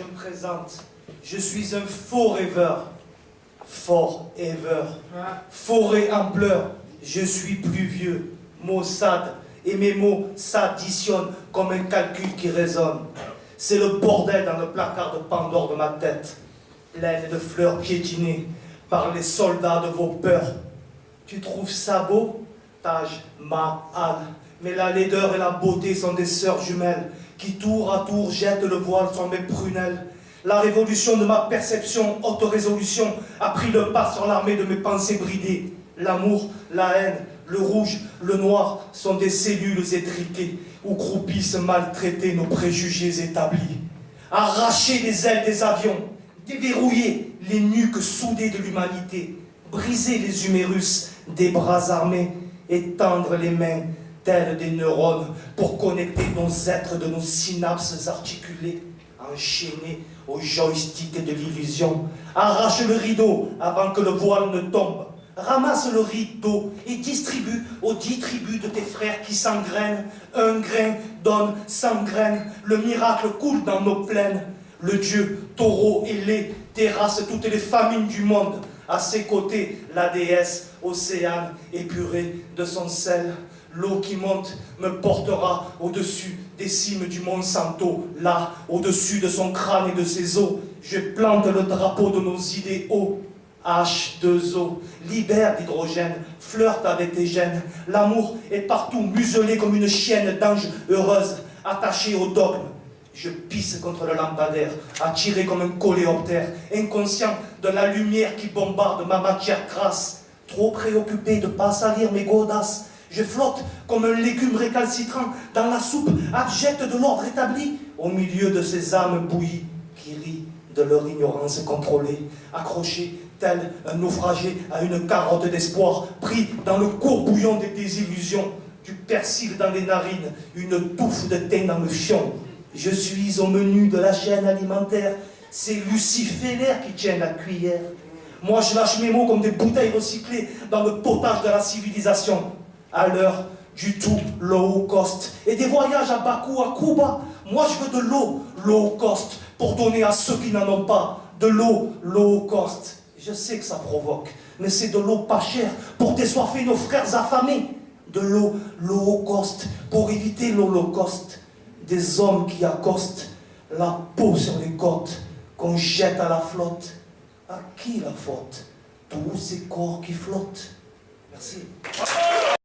je me présente. Je suis un faux rêveur. Forever. Forêt en pleurs. Je suis pluvieux. Maussade. Et mes mots s'additionnent comme un calcul qui résonne. C'est le bordel dans le placard de Pandore de ma tête. Pleine de fleurs piétinées par les soldats de vos peurs. Tu trouves ça beau? Taj Mahal. Mais la laideur et la beauté sont des sœurs jumelles qui tour à tour jettent le voile sur mes prunelles. La révolution de ma perception, haute résolution, a pris le pas sur l'armée de mes pensées bridées. L'amour, la haine, le rouge, le noir sont des cellules étriquées où croupissent maltraités nos préjugés établis. Arracher les ailes des avions, déverrouiller les nuques soudées de l'humanité, briser les humérus des bras armés, étendre les mains telles des neurones pour connecter nos êtres de nos synapses articulées, enchaînés au joystick de l'illusion. Arrache le rideau avant que le voile ne tombe. Ramasse le rideau et distribue aux 10 tribus de tes frères qui s'engrainent. Un grain donne 100 graines. Le miracle coule dans nos plaines. Le dieu taureau ailé terrasse toutes les famines du monde. À ses côtés, la déesse océane épurée de son sel. L'eau qui monte me portera au-dessus des cimes du mont Santo. Là, au-dessus de son crâne et de ses os, je plante le drapeau de nos idéaux. H2O, libère l'hydrogène, flirte avec tes gènes. L'amour est partout muselé comme une chienne d'ange heureuse, attachée au dogme. Je pisse contre le lampadaire, attiré comme un coléoptère, inconscient de la lumière qui bombarde ma matière grasse. Trop préoccupé de ne pas salir mes godasses, je flotte comme un légume récalcitrant dans la soupe abjecte de l'ordre établi, au milieu de ces âmes bouillies qui rient de leur ignorance contrôlée, accrochés tel un naufragé à une carotte d'espoir, pris dans le courbouillon des désillusions, du persil dans les narines, une touffe de thym dans le fion. Je suis au menu de la chaîne alimentaire, c'est Lucifélaire qui tient la cuillère. Moi je lâche mes mots comme des bouteilles recyclées dans le potage de la civilisation. À l'heure du tout low cost et des voyages à Bakou, à Cuba, moi je veux de l'eau low cost pour donner à ceux qui n'en ont pas. De l'eau low cost. Je sais que ça provoque, mais c'est de l'eau pas chère pour désoiffer nos frères affamés. De l'eau low cost pour éviter l'holocauste. Des hommes qui accostent la peau sur les côtes, qu'on jette à la flotte. À qui la faute? Tous ces corps qui flottent. Merci.